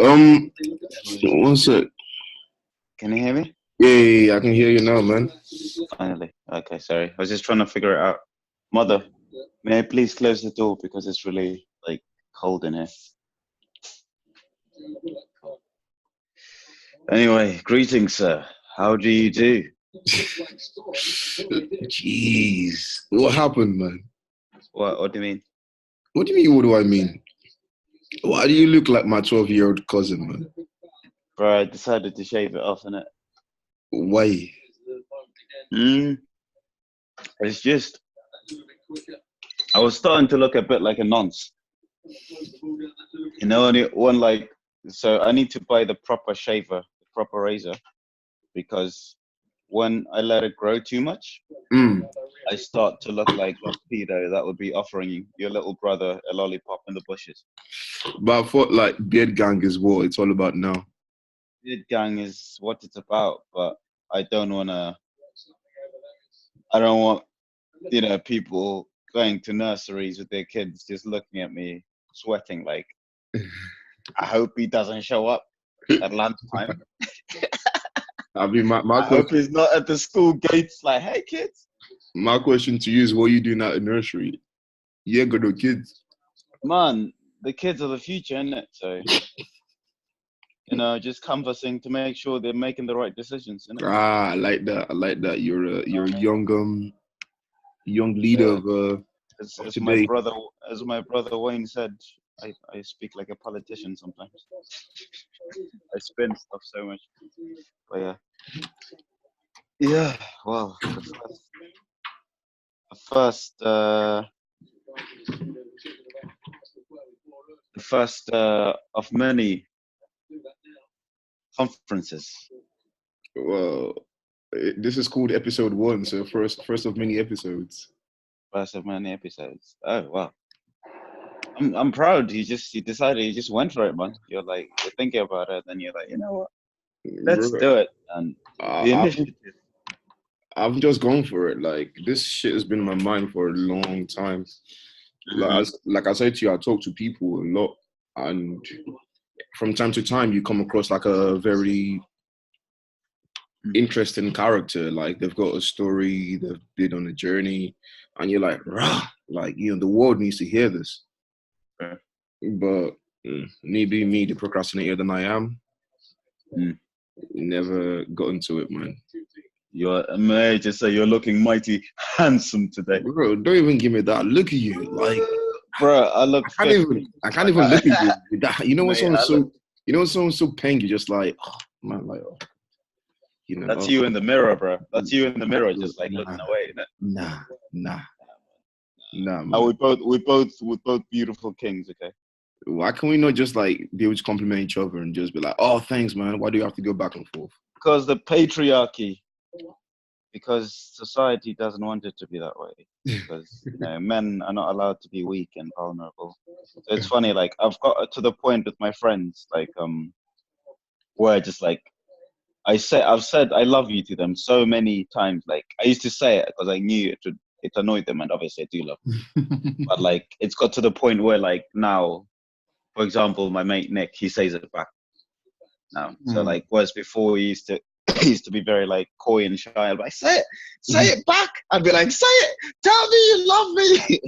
Um, one sec. Can you hear me? Yeah, I can hear you now, man. Finally. Okay, sorry. I was just trying to figure it out. Mother, may I please close the door because it's really like cold in here. Anyway, greetings, sir. How do you do? Jeez, what happened, man? What do you mean? What do you mean? What do I mean? Why do you look like my 12-year-old cousin, man? Bro, I decided to shave it off, innit? Why? It's just I was starting to look a bit like a nonce. You know, so I need to buy the proper shaver, the proper razor, because when I let it grow too much, I start to look like a pedo that would be offering your little brother a lollipop in the bushes. But I thought like beard gang is what it's all about now. Beard gang is what it's about, but I don't want, people going to nurseries with their kids just looking at me sweating like, I hope he doesn't show up at lunchtime. I mean, I hope he's not at the school gates like, hey, kids. My question to you is, what are you doing at the nursery? You ain't got no kids. Man, the kids are the future, innit? So, just conversing to make sure they're making the right decisions, innit? I like that. I like that. You're a young leader of as today. my brother Wayne said, I speak like a politician sometimes. I spin stuff so much. But yeah. Well, the first of many conferences. Well, this is called episode 1, so first of many episodes. First of many episodes. Oh wow. I'm proud. You decided, you just went for it, man. You're thinking about it, and you're like, you know what? Let's do it. And the initiative. I've just gone for it. Like, this shit has been in my mind for a long time. Like I said to you, I talk to people a lot, and from time to time, you come across like a very interesting character. Like, they've got a story, they've been on a journey, and you're like, rah, like, the world needs to hear this. Yeah. But me being me, the procrastinator than I am, never got into it, man. May I just say, you're looking mighty handsome today. Bro, don't even give me that. Look at you, like, bro. I can't even look at you. That, you know when someone's so peng, you're just like, oh, man, like, oh, That's you in the mirror, bro. That's you in the mirror, just like looking away. Nah, man. We're both beautiful kings, okay? Why can we not just like be able to compliment each other and just be like, oh, thanks, man? Why do you have to go back and forth? Because the patriarchy. Because society doesn't want it to be that way. Because men are not allowed to be weak and vulnerable. So it's funny, like I've got to the point with my friends, like where just like I've said I love you to them so many times. Like I used to say it because I knew it annoyed them, and obviously I do love them. But like it's got to the point where like now, for example, my mate Nick, he says it back now. So like whereas before he used to be very like coy and shy. I'd be like, say it back. I'd be like, say it. Tell me you love me.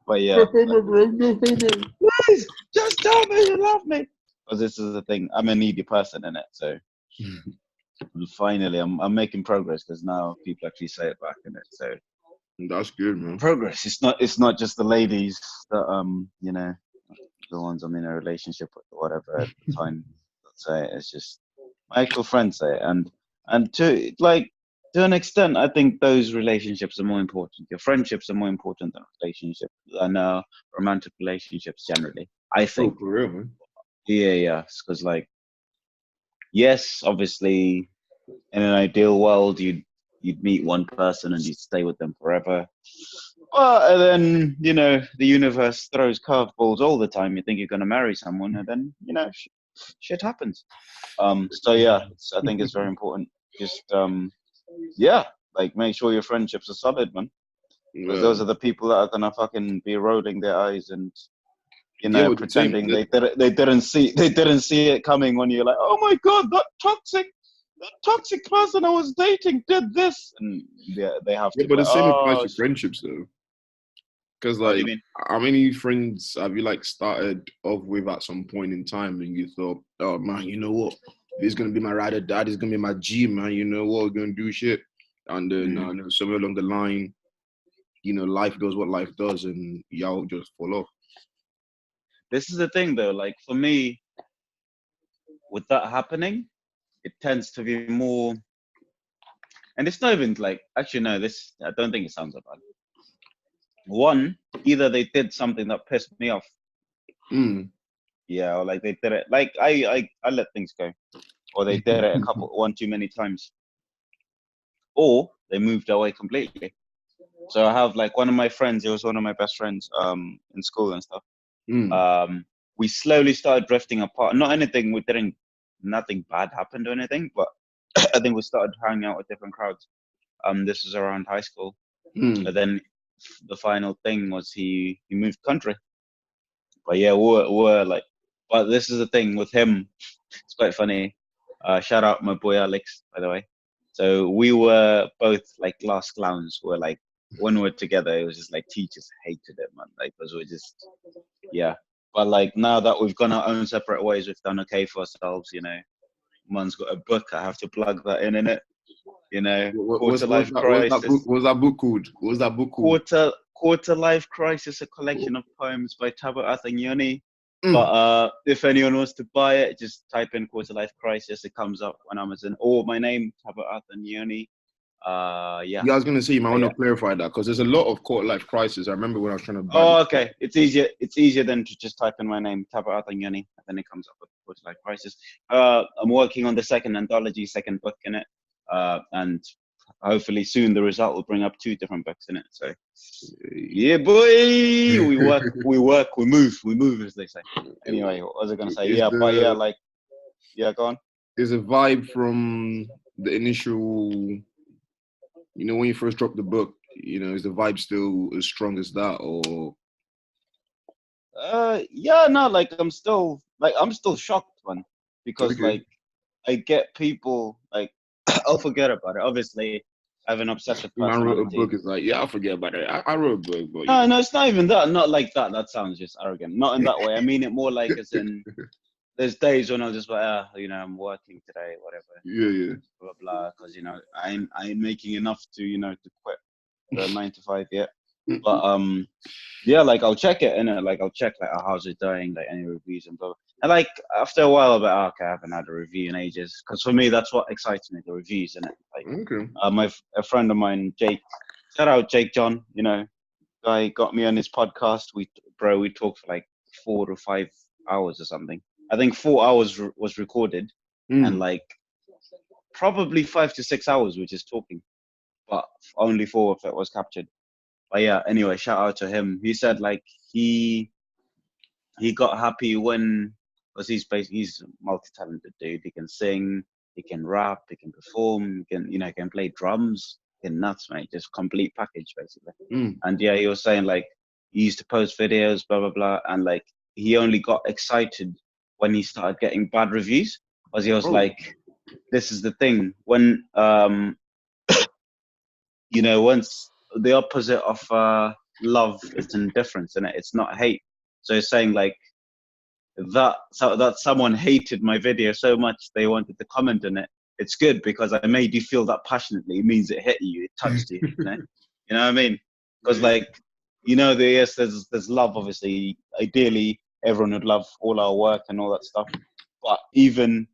But yeah, please just tell me you love me. Because this is the thing. I'm a needy person in it. So finally, I'm making progress because now people actually say it back in it. So that's good, man. Progress. It's not just the ladies that the ones I'm in a relationship with or whatever at the time that say it. It's just my actual friends say it, and to an extent, I think those relationships are more important. Your friendships are more important than relationships, and romantic relationships generally. I think. Oh, for real, man. Yeah. Because yes, obviously, in an ideal world, you'd meet one person and you'd stay with them forever. Well, and then the universe throws curveballs all the time. You think you're going to marry someone, and then shit happens. So yeah, I think it's very important. Just like make sure your friendships are solid, man. Because those are the people that are gonna fucking be rolling their eyes and you know, but the same, pretending they didn't see it coming when you're like, oh my god, that toxic person I was dating did this, and they have yeah, to be but the like, same applies oh, to friendships though. Because what do like, you mean? how many friends have you like started off with at some point in time, and you thought, oh man, you know what, this is gonna be my ride or die. This is gonna be my G, man. You know what, we're gonna do shit, and then somewhere along the line, life does what life does, and y'all just fall off. This is the thing though, like for me, with that happening, it tends to be more, and it's not even like, actually no, this, I don't think it sounds that bad. One, either they did something that pissed me off, yeah, or like they did it, like I let things go, or they did it one too many times, or they moved away completely. So I have like one of my friends, he was one of my best friends in school and stuff. We slowly started drifting apart. Not anything, nothing bad happened or anything, but I think we started hanging out with different crowds. This was around high school. And then the final thing was he moved country. But yeah, we're like, but this is the thing with him. It's quite funny. Shout out my boy Alex, by the way. So we were both like class clowns. We're like, when we're together, it was just like teachers hated it, man. Like, because we're just, yeah. But like now that we've gone our own separate ways, we've done okay for ourselves, you know. Man's got a book. I have to plug that in it. You know, Quarter Life Crisis. What's that book called? What's that book called? Quarter Life Crisis, a collection of poems by Thabo Athanyoni. But if anyone wants to buy it, just type in Quarter Life Crisis. It comes up on Amazon. Or my name, Thabo Athanyoni. Yeah. I was gonna say you might want to clarify that because there's a lot of Quarter Life Crisis. I remember when I was trying to buy. Oh, okay. It's easier than to just type in my name, Thabo Athanyoni, and then it comes up with Quarter Life Crisis. I'm working on the second anthology, second book in it, and hopefully soon the result will bring up 2 different books in it. So, yeah, boy, we move, as they say. Anyway, what was I gonna say? Go on. There's a vibe from the initial. When you first dropped the book, is the vibe still as strong as that, or? Yeah, no, like I'm still shocked, man, because like I get people like I'll forget about it. Obviously, I have an obsessive personality. Man wrote a book. It's like, yeah, I'll forget about it. I wrote a book, but no, it's not even that. Not like that. That sounds just arrogant. Not in that way. I mean it more like as in. There's days when I'm just like, I'm working today, whatever. Yeah. Blah blah, because I ain't making enough to to quit the 9 to 5 yet. But yeah, like I'll check it and like I'll check like how's it doing, like any reviews and blah, blah. And like after a while, I'll be like, okay, I haven't had a review in ages, because for me that's what excites me, the reviews, and like a friend of mine, Jake, shout out Jake John, guy got me on his podcast. We talked for like 4 to 5 hours or something. I think 4 hours was recorded, and like probably 5 to 6 hours we're just talking, but only 4 of it was captured. But yeah, anyway, shout out to him. He said like he got happy because he's a multi-talented dude. He can sing, he can rap, he can perform, he can play drums. Nuts, mate. Just complete package, basically. And yeah, he was saying like he used to post videos, blah blah blah, and like he only got excited when he started getting bad reviews, because he was like, this is the thing, when once the opposite of love is indifference, and it's not hate. So he's saying like that someone hated my video so much they wanted to comment on it. It's good because I made you feel that passionately. It means it hit you, it touched you. You know what I mean? Because like there's love. Obviously, ideally, everyone would love all our work and all that stuff. But even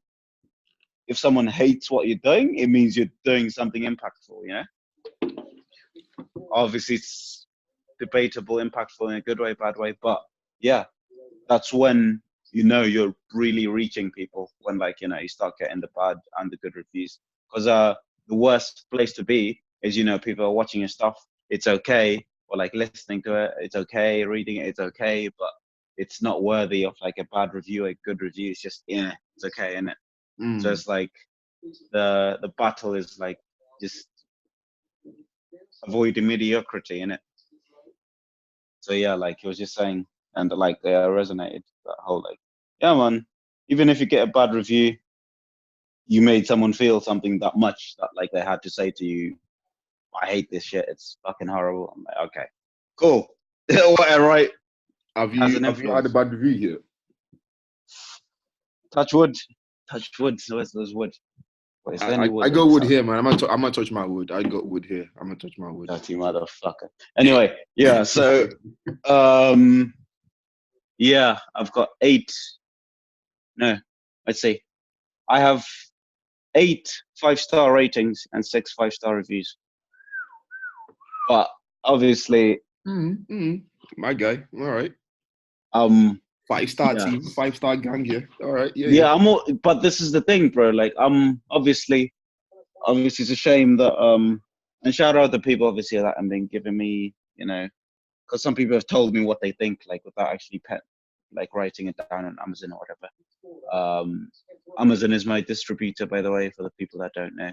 if someone hates what you're doing, it means you're doing something impactful. Obviously, it's debatable, impactful in a good way, bad way. But yeah, that's when you're really reaching people, when like you start getting the bad and the good reviews. Because the worst place to be is people are watching your stuff, it's okay, or like listening to it, it's okay, reading it, it's okay, but it's not worthy of like a bad review. A good review is just it's okay, isn't it? So it's like the battle is like just avoiding mediocrity, innit? So yeah, like he was just saying, and like they resonated. That whole like, yeah, man. Even if you get a bad review, you made someone feel something that much that like they had to say to you, I hate this shit. It's fucking horrible. I'm like, okay, cool. What I write has an Have you had a influence. bad review yet? Touch wood. Touch wood. So where's those wood? But is there any wood I in go this wood house? here, man. I'm gonna touch my wood. I got wood here. I'm gonna touch my wood. Dirty motherfucker. Anyway, yeah. So, yeah, I've got 8. No, let's see. I have 8 5-star ratings and 6 5-star reviews. But obviously, My guy. All right. um, 5-star yeah, team, 5-star gang here. All right. Yeah. yeah. But this is the thing, bro. Like, obviously, it's a shame that and shout out to people obviously that have been giving me, you know, because some people have told me what they think, like without actually like writing it down on Amazon or whatever. Amazon is my distributor, by the way, for the people that don't know.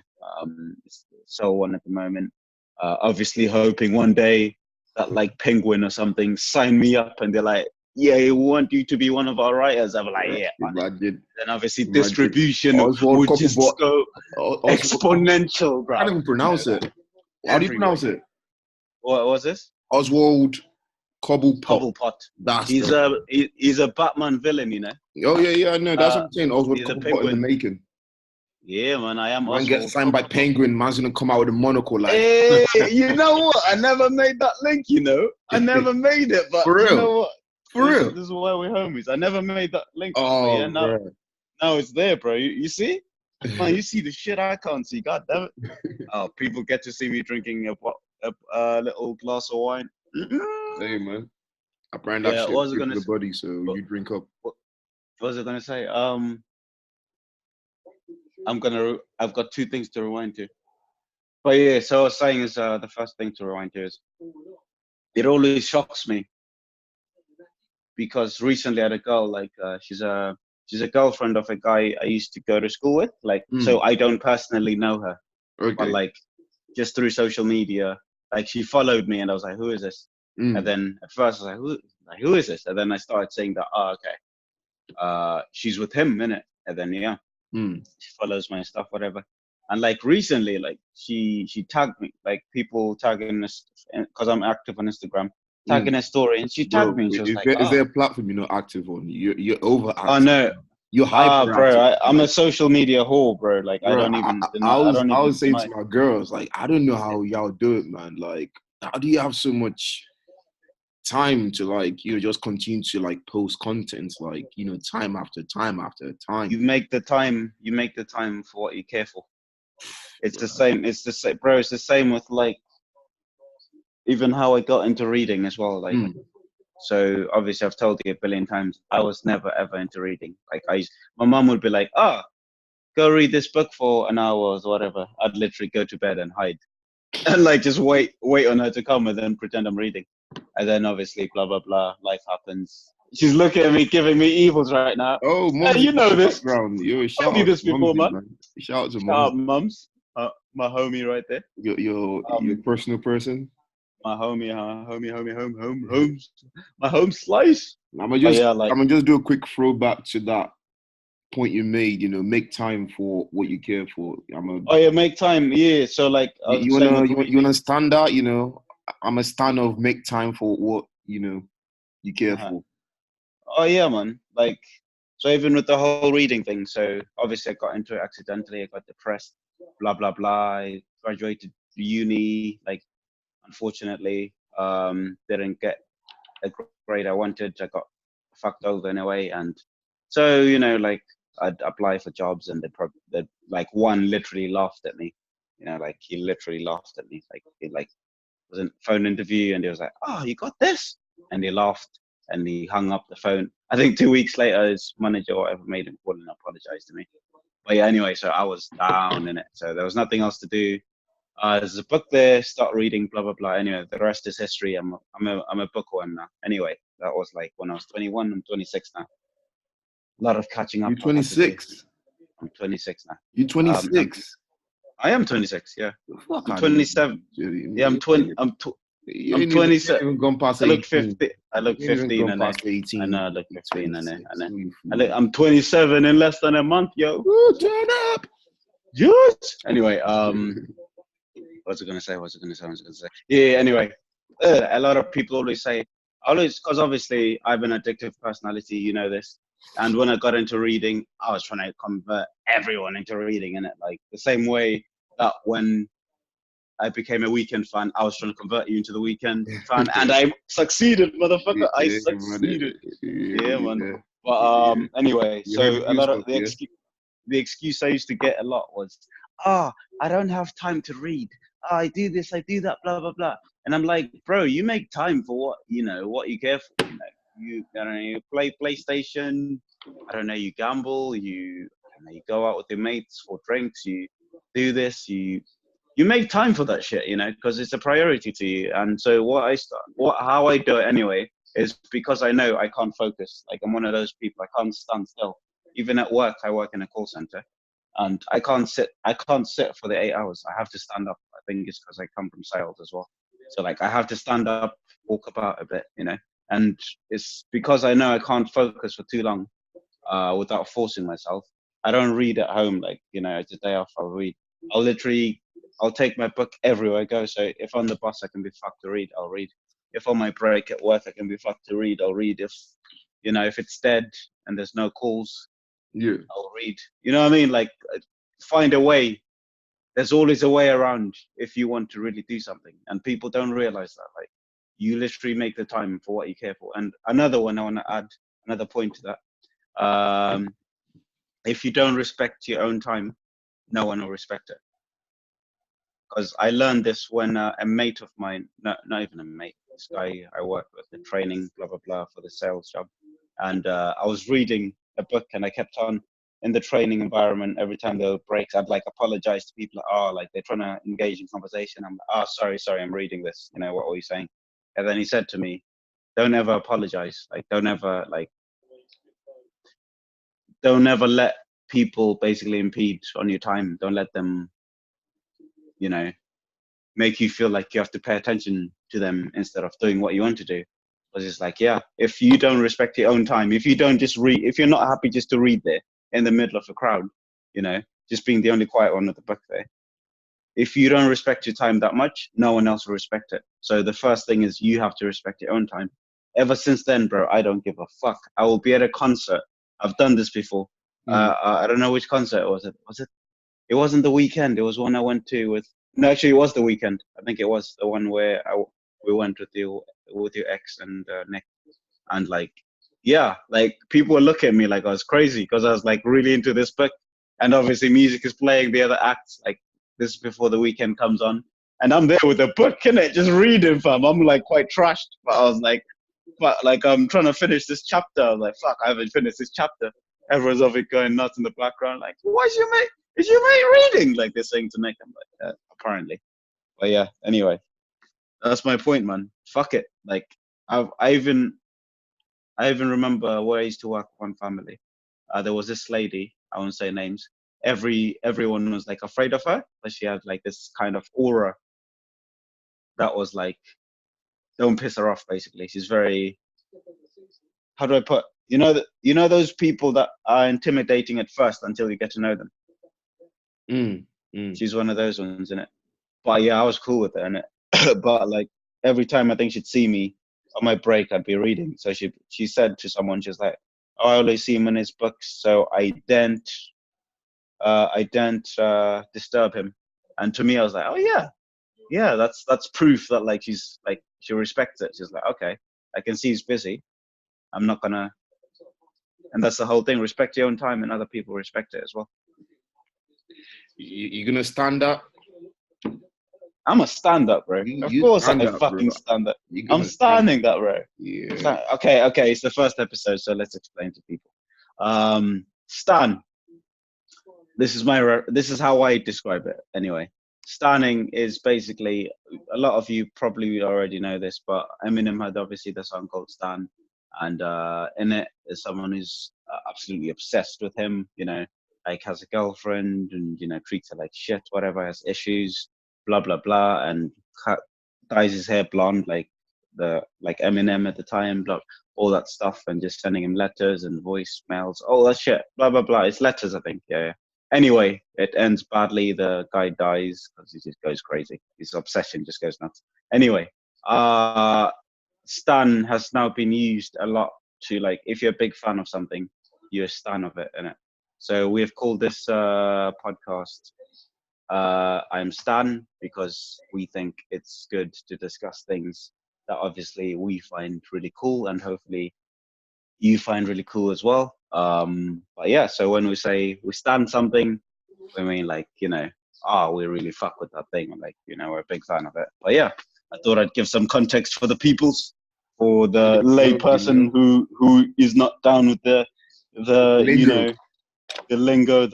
It's sole one at the moment. Obviously, hoping one day that like Penguin or something sign me up and they're like, yeah, we want you to be one of our writers. I'm like, yeah. Imagine. Then obviously distribution Oswald would just Cobblepot. go Oswald, exponential, bro. I can't even pronounce it. How do you pronounce it? What was this? Oswald Cobblepot. Cobblepot. That's he's a Batman villain, you know. Oh yeah, I know. That's what I'm saying. Oswald He's a Cobblepot in the making. Yeah, man, I am. Man Oswald gets signed by Penguin. Man's gonna come out with a monocle, like. Hey, you know what? I never made that link. You know, I never made it. But For real? You know what? For real. This is why we're homies. I never made that link. Oh, yeah, now it's there, bro. You see? Man, you see the shit I can't see. God damn it. Oh, people get to see me drinking a little glass of wine. Hey, man. I brand that shit what was I good gonna for the body, so you drink up. What was I gonna say? I've got 2 things to rewind to. But yeah, so I was saying is the first thing to rewind to is it always shocks me because recently I had a girl like she's a girlfriend of a guy I used to go to school with, like so I don't personally know her, but like just through social media, like she followed me and I was like, who is this? And then at first I was like, who is this? And then I started saying that, okay, she's with him, innit? And then yeah, she follows my stuff, whatever. And like recently, like she tagged me, like people tagging us because I'm active on Instagram, tagging a story, and she tagged me. And she was like, "Is there a platform you're not active on? You're over active. Oh no, you're hyper bro. I'm a social media whore, bro. Like bro, I don't even. I was saying to my girls, like, I don't know how y'all do it, man. Like, how do you have so much time to like just continue to like post content, like time after time after time? You make the time for what you care for. It's the same. It's the same, bro. It's the same with like even how I got into reading as well. Like, so obviously I've told you a billion times, I was never ever into reading. Like my mom would be like, go read this book for an hour or whatever. I'd literally go to bed and hide, and like just wait on her to come and then pretend I'm reading. And then obviously blah blah blah, life happens. She's looking at me, giving me evils right now. Oh, hey, you know this. Yo, I told you this before, man. Shout out to mums. My homie right there. Your personal person. My homie, my home slice. I'm gonna just do a quick throwback to that point you made. Make time for what you care for. Make time. Yeah. So like, you wanna stand out. I'm a stan of make time for what you care for. Oh yeah, man. Like, so even with the whole reading thing. So obviously I got into it accidentally. I got depressed. Blah blah blah. I graduated uni. Like, unfortunately, didn't get a grade I wanted. I got fucked over in a way, and so like I'd apply for jobs, and they like one literally laughed at me. Like he literally laughed at me. Like he was a phone interview, and he was like, "Oh, you got this," and he laughed, and he hung up the phone. I think 2 weeks later, his manager or whatever made him call and apologize to me. But yeah, anyway, so I was down in it. So there was nothing else to do. There's a book there, start reading, blah, blah, blah. Anyway, the rest is history. I'm a bookworm now. Anyway, that was like when I was 21. I'm 26 now. A lot of catching up. You're 26? I'm 26 now. You're 26? I am 26, yeah. I'm 27. Yeah, I'm 20. I'm You 27. ain't even gone past I look 18. 50. I look You ain't even 15, gone and I past 18. know I look 15, and I. You I'm 27 in less than a month, yo. Ooh, turn up. Yes. Anyway, what's it gonna say? Yeah. Anyway, a lot of people always, because obviously I have an addictive personality, you know this. And when I got into reading, I was trying to convert everyone into reading, and it like the same way that when I became a Weekend fan, I was trying to convert you into the Weekend fan, and I succeeded, motherfucker. I Yeah, succeeded. Yeah, man. Yeah. But anyway, You heard so the a new lot of stuff, yeah? the excuse I used to get a lot was, I don't have time to read. I do this, I do that, blah blah blah. And I'm like, bro, you make time for what you care for. I don't know, you play PlayStation. I don't know, you gamble. I don't know, you go out with your mates for drinks. You do this. You make time for that shit, because it's a priority to you. And so how I do it anyway is because I know I can't focus. Like I'm one of those people. I can't stand still. Even at work, I work in a call center, and I can't sit. I can't sit for the 8 hours. I have to stand up. I think it's because I come from sales as well. So like I have to stand up, walk about a bit. And it's because I know I can't focus for too long without forcing myself. I don't read at home. Like it's a day off. I'll read. I'll take my book everywhere I go. So if on the bus I can be fucked to read, I'll read. If on my break at work I can be fucked to read, I'll read. If it's dead and there's no calls, Yeah. I'll read. You know what I mean? Like find a way. There's always a way around if you want to really do something. And people don't realize that. Like you literally make the time for what you care for. And another one I want to add, another point to that. If you don't respect your own time, no one will respect it. Because I learned this when a mate of mine, not even a mate, this guy I worked with, the training, blah, blah, blah, for the sales job. And I was reading a book and I kept on in the training environment. Every time there were breaks, I'd like apologize to people. Like they're trying to engage in conversation. I'm like, sorry, I'm reading this. What were you saying? And then he said to me, don't ever apologize. Like, don't ever let people basically impede on your time. Don't let them, make you feel like you have to pay attention to them instead of doing what you want to do. Because it's like, yeah, if you don't respect your own time, if you don't just read, if you're not happy just to read there in the middle of a crowd, just being the only quiet one with the book there, if you don't respect your time that much, no one else will respect it. So the first thing is you have to respect your own time. Ever since then, bro, I don't give a fuck. I will be at a concert. I've done this before. I don't know which concert it was. It wasn't the Weekend. It was one I went to with. No, actually, it was the Weekend. I think it was the one where we went with your ex and Nick, and like, yeah, like people were looking at me like I was crazy because I was like really into this book, and obviously music is playing, the other acts, like this is before the Weekend comes on, and I'm there with a book in it, just reading, fam. I'm like quite trashed, but I was like, I'm trying to finish this chapter. I was like, fuck, I haven't finished this chapter. Everyone's of it going nuts in the background, like, why's your mate? Is your mate reading? Like they're saying to Nick. I'm like, apparently. But yeah, anyway, that's my point, man. Fuck it. Like I even remember where I used to work with one family. There was this lady, I won't say names. Everyone was like afraid of her, but she had like this kind of aura that was like, don't piss her off, basically. She's very, how do I put, those people that are intimidating at first until you get to know them. She's one of those ones, innit? But yeah, I was cool with it, innit? But like every time I think she'd see me on my break, I'd be reading. So she said to someone, she's like, "Oh, I always see him in his books, so I don't disturb him." And to me, I was like, "Oh yeah, that's proof that like she respects it." She's like, "Okay, I can see he's busy. I'm not gonna." And that's the whole thing: respect your own time, and other people respect it as well. You're gonna stand up? I'm a stand-up, bro. Of course I fucking stand up. I'm standing up, bro. Yeah. Okay. It's the first episode, so let's explain to people. Stan. This is how I describe it. Anyway, standing is basically, a lot of you probably already know this, but Eminem had obviously the song called Stan, and in it is someone who's absolutely obsessed with him. Like has a girlfriend and treats her like shit, whatever, has issues, blah blah blah, and dyes his hair blonde, like Eminem at the time, all that stuff, and just sending him letters and voicemails, all that shit, blah blah blah. It's letters, I think. Yeah. Anyway, it ends badly. The guy dies because he just goes crazy. His obsession just goes nuts. Anyway, Stan has now been used a lot to, like, if you're a big fan of something, you're a stan of it, innit? So we've called this podcast I'm Stan, because we think it's good to discuss things that obviously we find really cool, and hopefully you find really cool as well. But yeah, so when we say we stan something, we mean, like, we really fuck with that thing, and, like, we're a big fan of it. But yeah, I thought I'd give some context for the peoples, for the lay person who is not down with the lingo. The lingo,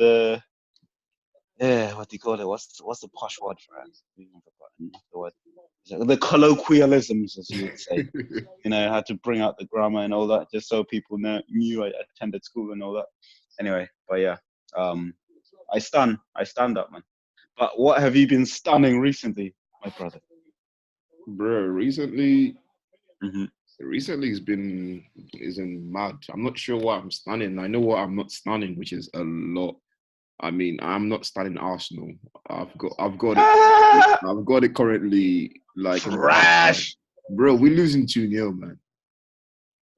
what do you call it? What's the posh word for it? I've forgotten the word. The colloquialisms, as you would say. How to bring out the grammar and all that, just so people knew I attended school and all that. Anyway, but yeah, I stand up, man. But what have you been stunning recently, my brother? Bro, recently Mm-hmm. isn't mad. I'm not sure what I'm stunning. I know what I'm not stunning, which is a lot. I mean, I'm not stunning Arsenal. I've got it currently, like, Trash. Bro, we're losing 2-0, man.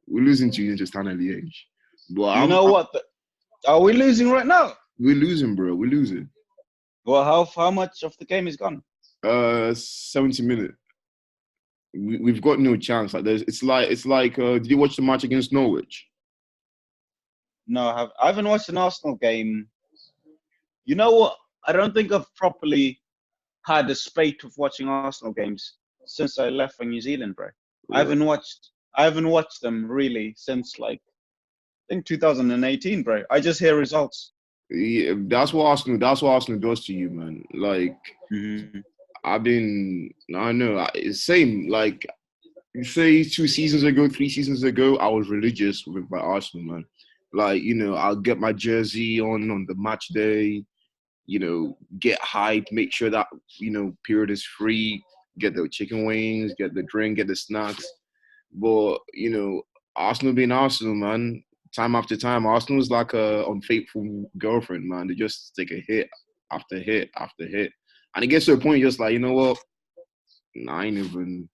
We're losing 2-0 to Standard Liège. But What? Are we losing right now? We're losing, bro. We're losing. Well, how much of the game is gone? 70 minutes. We've got no chance. Like, it's like. Did you watch the match against Norwich? No, I haven't watched an Arsenal game. You know what? I don't think I've properly had a spate of watching Arsenal games since I left for New Zealand, bro. Yeah. I haven't watched them really since, like, I think 2018, bro. I just hear results. Yeah, that's what Arsenal does to you, man. Like, I know, it's same. Like, you say 2 seasons ago, 3 seasons ago, I was religious with my Arsenal, man. Like, I'll get my jersey on the match day, get hyped, make sure that, period is free, get the chicken wings, get the drink, get the snacks. But, Arsenal being Arsenal, man, time after time, Arsenal is like a unfaithful girlfriend, man. They just take a hit after hit after hit. And it gets to a point you're just like, you know what? I ain't even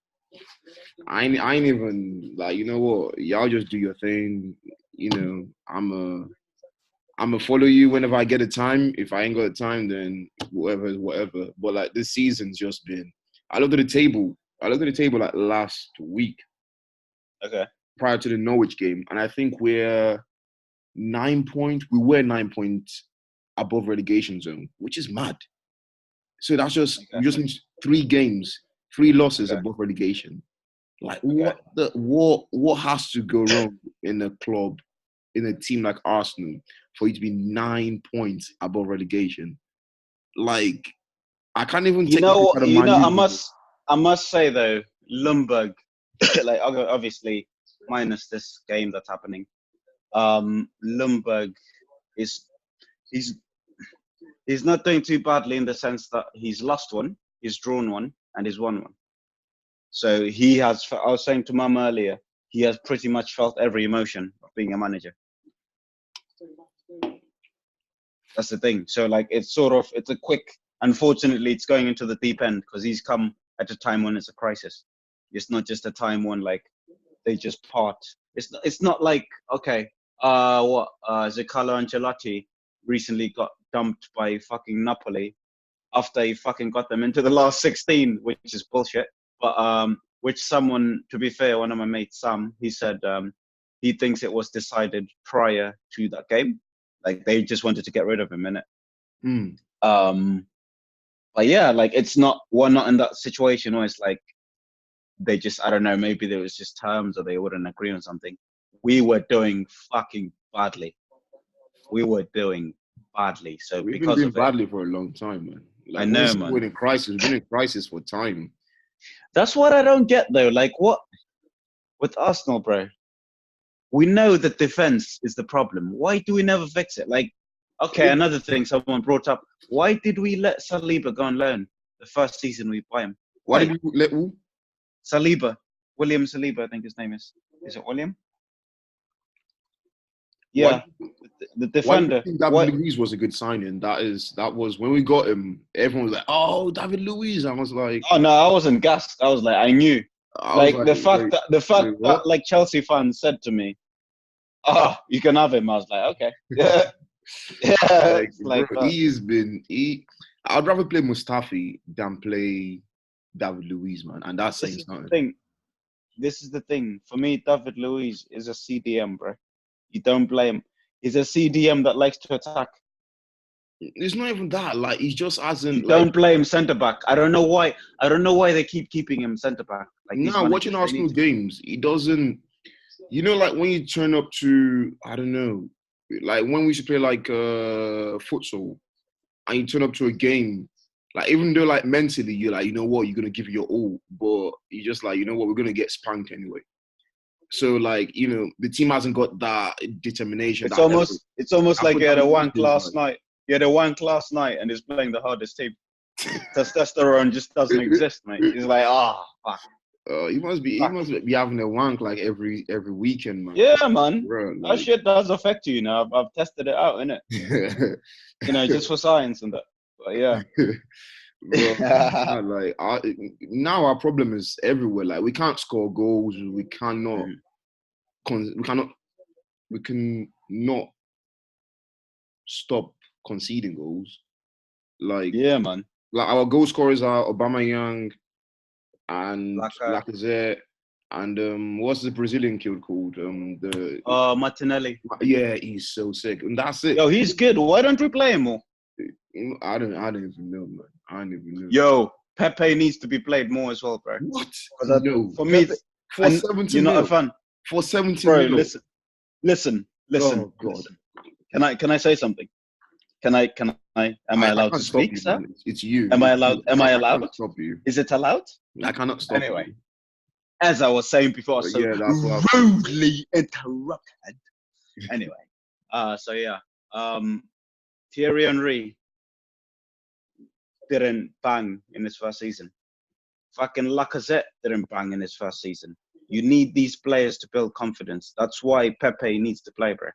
like, you know what? Y'all just do your thing. I'm a follow you whenever I get the time. If I ain't got the time, then whatever is whatever. But, like, this season's just been. I looked at the table like last week. Okay. Prior to the Norwich game, and I think we're 9 points. We were 9 points above relegation zone, which is mad. So that's just we just need 3 games, 3 losses above relegation. Like, what has to go wrong in a club, in a team like Arsenal, for you to be 9 points above relegation? Like, I can't even take I must say though, Lundberg, like, obviously minus this game that's happening, Lundberg he's not doing too badly, in the sense that he's lost one, he's drawn one, and he's won one. So he has, I was saying to Mum earlier, he has pretty much felt every emotion of being a manager. That's the thing. So, like, it's a quick, unfortunately, it's going into the deep end, because he's come at a time when it's a crisis. It's not just a time when, like, they just part. It's not like, okay, Carlo Ancelotti recently got dumped by fucking Napoli after he fucking got them into the last 16, which is bullshit. But which someone, to be fair, one of my mates, Sam, he said he thinks it was decided prior to that game. Like, they just wanted to get rid of him, innit? But yeah, like, we're not in that situation where it's like they just, I don't know, maybe there was just terms or they wouldn't agree on something. We were doing fucking badly. So we've because been doing of badly for a long time, man. Like, I know, man. We're in crisis. We've been in crisis for time. That's what I don't get though. Like, what with Arsenal, bro? We know that defense is the problem. Why do we never fix it? Like, okay, another thing someone brought up. Why did we let Saliba go on loan the first season we buy him? Why did we let who? Saliba, William Saliba, I think his name is. Is it William? Why, Yeah, the why do you defender. think David What? Luiz was a good signing? That was when we got him. Everyone was like, "Oh, David Luiz." I was like, Oh no, I wasn't gassed. I was like, I knew. Like wait, the fact wait, that what? like Chelsea fans said to me, "Oh, you can have him." I was like, okay, yeah, yeah. Like, It's bro, like, he has been. I'd rather play Mustafi than play David Luiz, man, and that's this saying is the something. thing. This is the thing. For me, David Luiz is a CDM, bro. You don't blame. He's a CDM that likes to attack. It's not even that. Like, he just You hasn't like. don't blame centre back. I don't know why. I don't know why they keep keeping him centre back. Like these Now watching managers, they Arsenal need to. games, he doesn't. You know, like when you turn up to, I don't know, like when we used to play like futsal, and you turn up to a game, like even though like mentally you're like, you know what, you're gonna give it your all, but you just like, you know what, we're gonna get spanked anyway. So like, you know, the team hasn't got that determination, It's that effort. almost That's like what you had a David Luiz wank is last like. night. You had a wank last night, and he's playing the hardest team. Testosterone just doesn't exist, mate. He's like, fuck, He fuck. must be having a wank like every weekend, man. Yeah, man. Bro, That like, shit does affect you. You know, I've tested it out, innit? You know, just for science and that. But yeah. bro, like now our problem is everywhere. Like we can't score goals. We cannot. We cannot. We can not stop conceding goals. Like Yeah, man. our goal scorers are Aubameyang and Like Lacazette and what's the Brazilian kid called? The Martinelli. Yeah, he's so sick, and that's it. Yo, he's good. Why don't we play him more? I don't even know, man. I don't even know. Yo, Pepe needs to be played more as well, bro. What? Because No. for me, Pepe, for and 70 you're not a mil. fan, For 70 bro. mil. Listen. Oh God. Listen. Can I say something? Am I I allowed to can't stop speak, you, sir? man. It's you. Am I It's allowed? you. Am I I allowed? can't stop you. Is it allowed? I cannot stop Anyway, you. as I was saying before, But so yeah, that's what rudely interrupted. Anyway, so yeah, Thierry Henry didn't bang in his first season. Fucking Lacazette didn't bang in his first season. You need these players to build confidence. That's why Pepe needs to play, bro.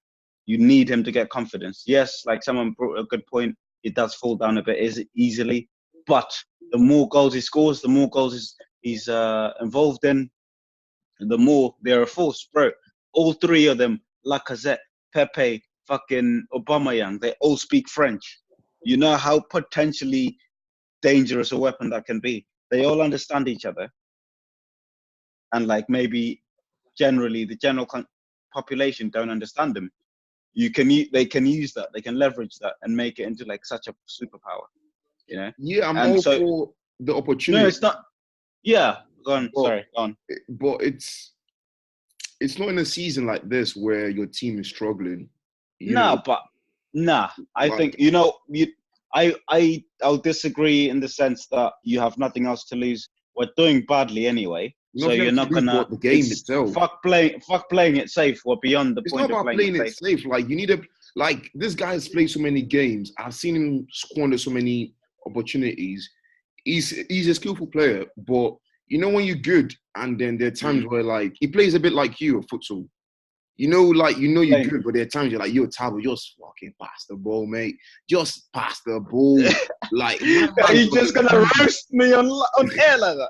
You need him to get confidence. Yes, like someone brought a good point. It does fall down a bit easily, but the more goals he scores, the more goals he's involved in, the more they're a force, bro. All three of them, Lacazette, Pepe, fucking Aubameyang, they all speak French. You know how potentially dangerous a weapon that can be. They all understand each other, and like maybe generally the general population don't understand them. They can use that, they can leverage that and make it into like such a superpower, you know. yeah, I'm And all so for the no, opportunity. it's not. Yeah, go on. But, Sorry, go on. but it's not in a season like this where your team is struggling. You know, I like think I'll disagree in the sense that you have nothing else to lose. We're doing badly anyway, so nothing you're else to not lose gonna. but the game It's itself. fuck playing it safe. We're beyond the It's not point of about playing it playing it safe. safe. Like you need to like this guy has played so many games. I've seen him squander so many opportunities. He's a skillful player, but you know when you're good, and then there are times where like he plays a bit like you at futsal. You know, like you're Playing. good, but there are times you're like, yo, Thabo, just fucking pass the ball, mate. Just pass the ball. Like my Are man you just gonna roast me on air like that?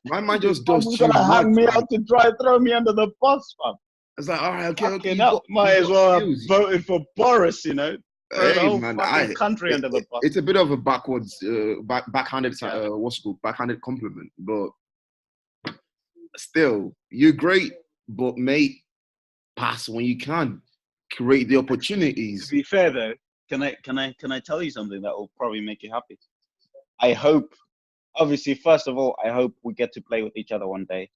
my man just I'm does just too gonna much. hang me And out to try throw me under the bus, fam. it's like, all right, okay, Fucking hell, might you've as got well have skills. voted for Boris, you know. Throw the Hey whole man, fucking country under the bus. it's a bit of a backhanded Yeah. what's it called, backhanded compliment, but still, you're great, but mate, pass when you can, create the To opportunities. be fair though, can I tell you something that will probably make you happy? I hope, obviously, first of all, I hope we get to play with each other one day.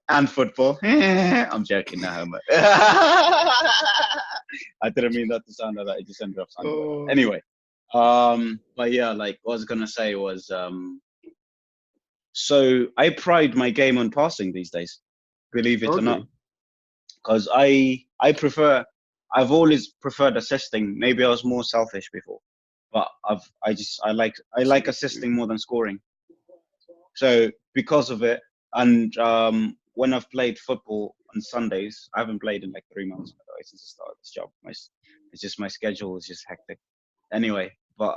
And football. I'm joking now, homo. I didn't mean that to sound like that. It just ended up sounding like that. Anyway, but yeah, like what I was gonna say was, so I pride my game on passing these days, believe it or Okay. not, because I've always preferred assisting. Maybe I was more selfish before, but I like assisting more than scoring. So because of it, And when I've played football on Sundays, I haven't played in like 3 months, by the way, since I started this job. It's just my schedule is just hectic. Anyway, but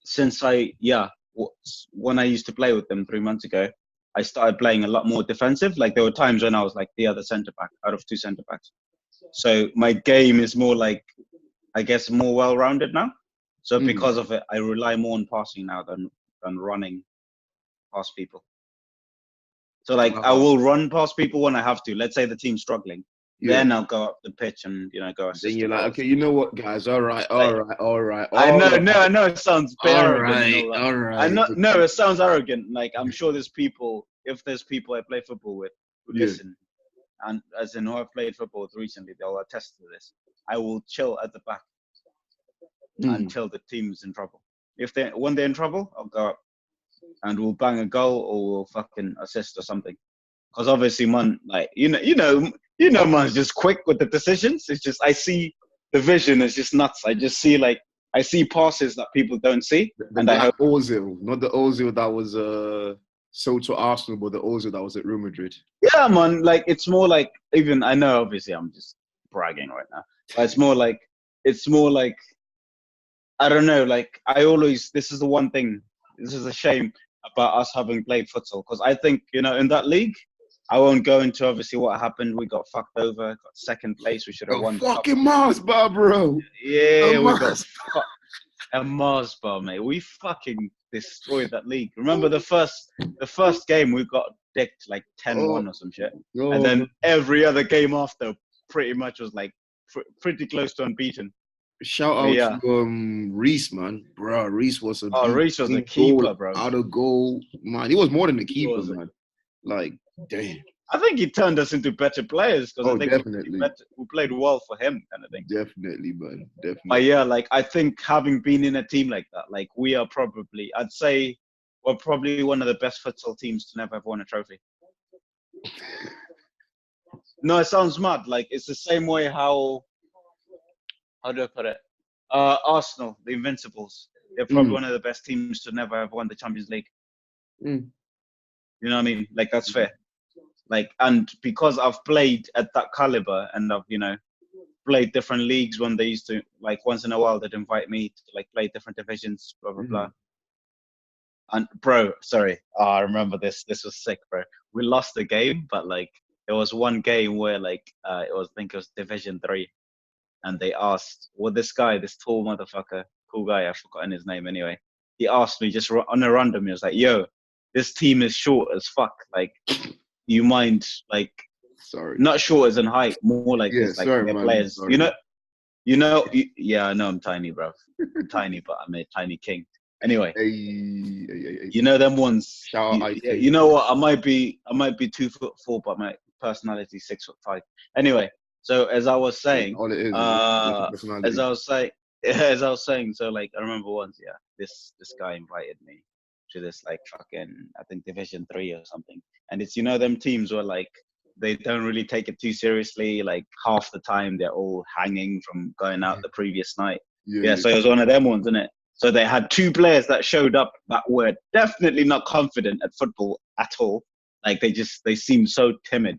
since when I used to play with them 3 months ago, I started playing a lot more defensive. Like there were times when I was like the other centre back out of two centre backs. So my game is more like, I guess, more well-rounded now. So because of it, I rely more on passing now than running past people. So like I will run past people when I have to. Let's say the team's struggling. Yeah. Then I'll go up the pitch and go assist. Then you're like, okay, you know what, guys? All right. I know it sounds arrogant. All right. No, it sounds arrogant. Like I'm sure there's people. If there's people I play football with who listen, and as in who I've played football with recently, they'll attest to this. I will chill at the back until the team's in trouble. When they're in trouble, I'll go up and we'll bang a goal or we'll fucking assist or something. Because obviously, man, like man's just quick with the decisions. It's just I see the vision is just nuts. I see passes that people don't see. I hope Ozil, not the Ozil that was sold to Arsenal, but the Ozil that was at Real Madrid. Yeah, man. Like it's more like even I know. Obviously, I'm just bragging right now. But it's more like I don't know. Like this is the one thing. This is a shame about us having played futsal because I think in that league. I won't go into obviously what happened. We got fucked over, got second place. We should have won. Fucking Mars bar, bro. Yeah, we got a Mars bar, mate. We fucking destroyed that league. Remember the first game we got dicked like 10-1 or some shit, and then every other game after pretty much was like pretty close to unbeaten. Shout out to Reese, man, bro. Reese was Reese was a keeper, bro. Out of goal, man. He was more than a keeper, man. Like, damn. I think he turned us into better players because I think definitely. we played well for him, kind of thing. Definitely, man. Definitely. But yeah, like I think having been in a team like that, like we are probably, I'd say, we're probably one of the best futsal teams to never have won a trophy. No, it sounds mad. Like it's the same way how do I put it? Arsenal, the Invincibles, they're probably one of the best teams to never have won the Champions League. You know what I mean? Like that's fair. Like, and because I've played at that caliber and I've, played different leagues when they used to, like once in a while they'd invite me to like play different divisions, blah, blah, blah. And bro, sorry. I remember this. This was sick, bro. We lost the game, but like there was one game where like, I think it was Division 3. And they asked, this tall motherfucker, cool guy, I've forgotten his name anyway. He asked me just on a random, he was like, yo, this team is short as fuck. Like, you mind, like, sorry, not short as in height, more like this, like sorry, players. Sorry. Yeah, I know I'm tiny, bro. I'm tiny, but I'm a tiny king. Anyway, you know them ones. You know what? I might be 2'4", but my personality is 6'5". Anyway, so as I was saying, all it is as I was saying, so like I remember once, this guy invited me to this like fucking, I think Division 3 or something, and it's them teams where like they don't really take it too seriously. Like half the time they're all hanging from going out the previous night. So it was one of them ones, isn't it? So they had 2 players that showed up that were definitely not confident at football at all. Like they seemed so timid,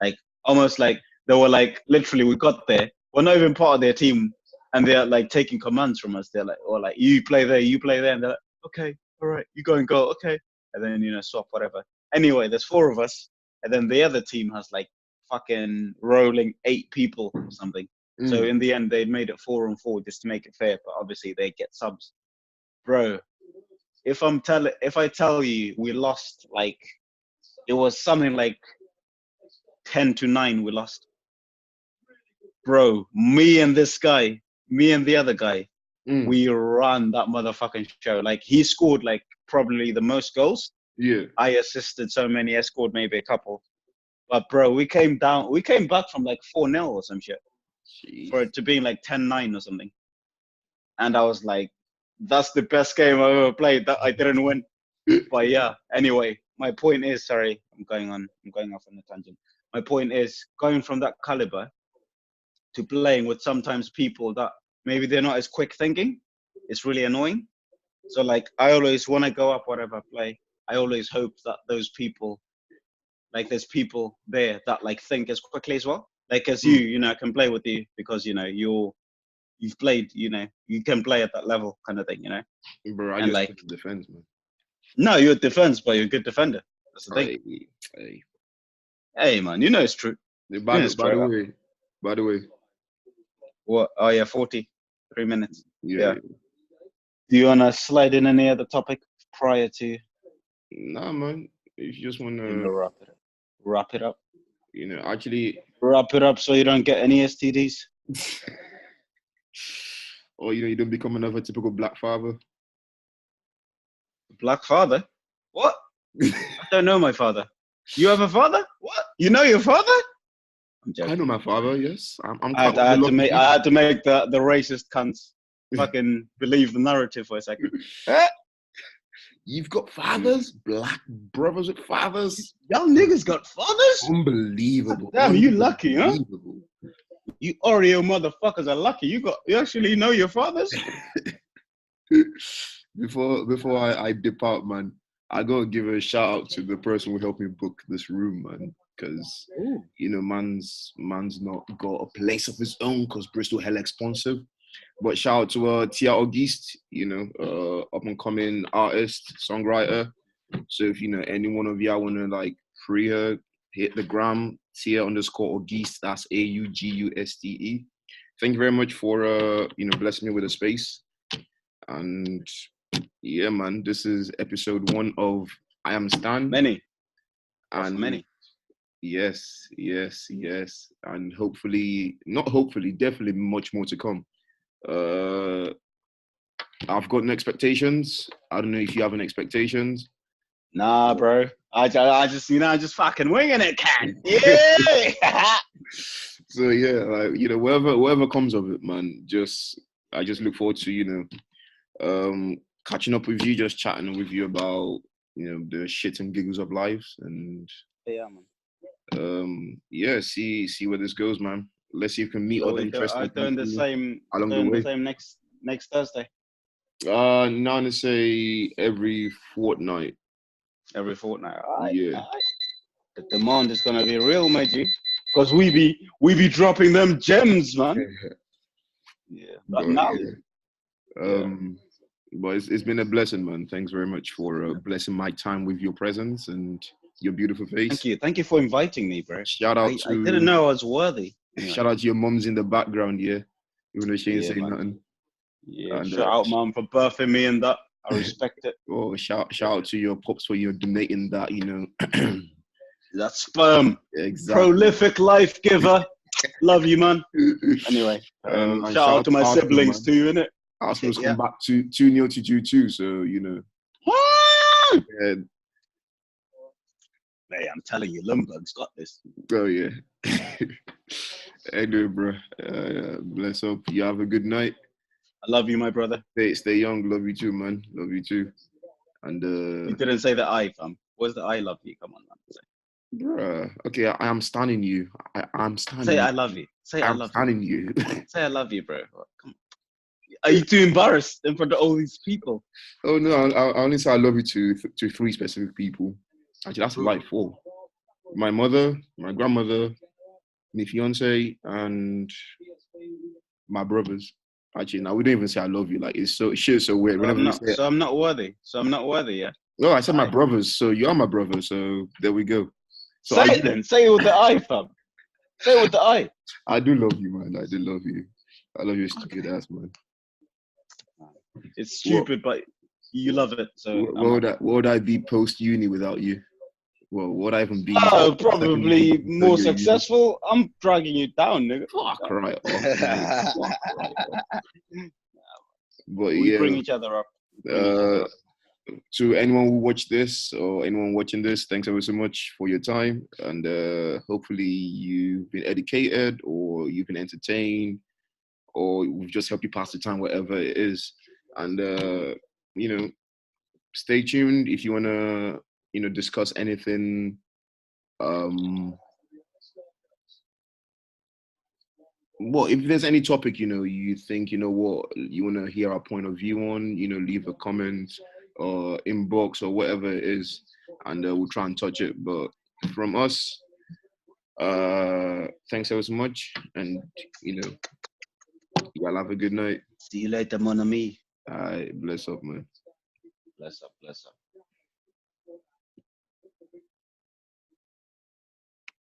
like almost like they were like literally we got there, we're not even part of their team, and they're like taking commands from us. They're like, or like you play there, and they're like, okay, all right, you go and go, okay, and then swap whatever. Anyway, there's 4 of us, and then the other team has like fucking rolling 8 people or something. So in the end, they made it 4-on-4 just to make it fair, but obviously they get subs. Bro, if I tell you we lost, like it was something like 10-9 we lost. Bro, me and the other guy, we ran that motherfucking show. Like he scored like probably the most goals. Yeah. I assisted so many, I scored maybe a couple. But bro, we came back from like 4-0 or some shit. Jeez. For it to be like 10-9 or something. And I was like, that's the best game I've ever played that I didn't win. But yeah, anyway, my point is, sorry, I'm going off on a tangent. My point is, going from that caliber to playing with sometimes people that maybe they're not as quick thinking, it's really annoying. So like, I always, when I go up, whatever I play, I always hope that those people, like there's people there that like think as quickly as well. Like as you know, I can play with you because you know you've played, you know, you can play at that level kind of thing, you know. Bro, I And just like, took the defense, man. no, you're a defense, but you're a good defender. That's the thing. Hey. Hey man, you know it's true. By You know the, it's by the true. way, by the way, What? Oh yeah, 43 minutes. yeah. Do you wanna slide in any other topic prior to Nah, man. If you just wanna, wrap it up? Wrap it up. actually, Wrap it up so you don't get any STDs. or you don't become another typical black father. Black father? What? I don't know my father. You have a father? What? You know your father? I'm joking. I know my father. Yes, I'm I quite one of had the to lucky make the racist cunts people. fucking believe the narrative for a second. Eh? You've got fathers, black brothers with fathers. Young niggas got fathers? Unbelievable. Damn, you lucky, huh? Unbelievable. You Oreo motherfuckers are lucky. You actually know your fathers? Before I dip out, man, I gotta give a shout out to the person who helped me book this room, man. Because man's not got a place of his own because Bristol hella expensive. But shout out to Tia Auguste, up and coming artist, songwriter. So if any one of y'all wanna like free her, hit the gram, Tia_Auguste, that's AUGUSTE. Thank you very much for blessing me with a space. And yeah, man, this is episode 1 of IAMSTAN. Many. And many. Yes. And definitely much more to come. I've got no expectations. I don't know if you have any expectations. Nah, bro. I just fucking winging it, cat. Yeah. So yeah, like whatever comes of it, man. I just look forward to catching up with you, just chatting with you about the shits and giggles of life, and Yeah, man. See where this goes, man. Let's see if we can meet So other interesting people doing the same next Thursday. Now to say every fortnight. Every fortnight. Yeah. The demand is gonna be real, my G. Because we be dropping them gems, man. Yeah. But now. But it's been a blessing, man. Thanks very much for blessing my time with your presence and your beautiful face. Thank you for inviting me, bro. Shout out I didn't know I was worthy. Anyway. Shout out to your mums in the background, yeah. Even though she ain't saying nothing. Yeah, and, shout out, mom, for birthing me and that. I respect it. Oh, shout out to your pops for donating that, That sperm. Exactly. Prolific life giver. Love you, man. Anyway, shout out to my siblings too, innit? Arsenal's come back 2-0 to 2-2, so Yeah. Hey, I'm telling you, Lumberg's got this. Oh yeah. Anyway, bro. Bless up. You have a good night. I love you, my brother. Stay young. Love you too, man. Love you too. And you didn't say the I, fam. Where's the I love you? Come on, man. Bruh. Okay, I am standing you. I'm standing. Say I love you. Say I love you. I'm standing you. Say I love you, bro. Come on. Are you too embarrassed in front of all these people? Oh no, I only say I love you to 3 specific people. Actually, that's like 4. My mother, my grandmother, my fiance, and my brothers. Actually, now we don't even say I love you. Like it's so weird. So I'm not worthy. Yeah. No, I said my brothers. So you are my brother. So there we go. So say it then. Say it with the I, fam. Say it with the I. I do love you, man. I do love you. I love your stupid ass, man. It's stupid, but you love it. So what would I be post uni without you? Well, what I even be? Probably more successful. I'm dragging you down, nigga. Fuck right off. But we bring each other up. To anyone who watched this or anyone watching this, thanks ever so much for your time, and hopefully you've been educated or you've been entertained or we've just helped you pass the time, whatever it is. And stay tuned if you want to discuss anything well, if there's any topic you think you want to hear our point of view on, leave a comment, or inbox or whatever it is, and we'll try and touch it. But from us, thanks ever so much, and y'all have a good night. See you later, mon ami. All right, bless up, man. Bless up, bless up.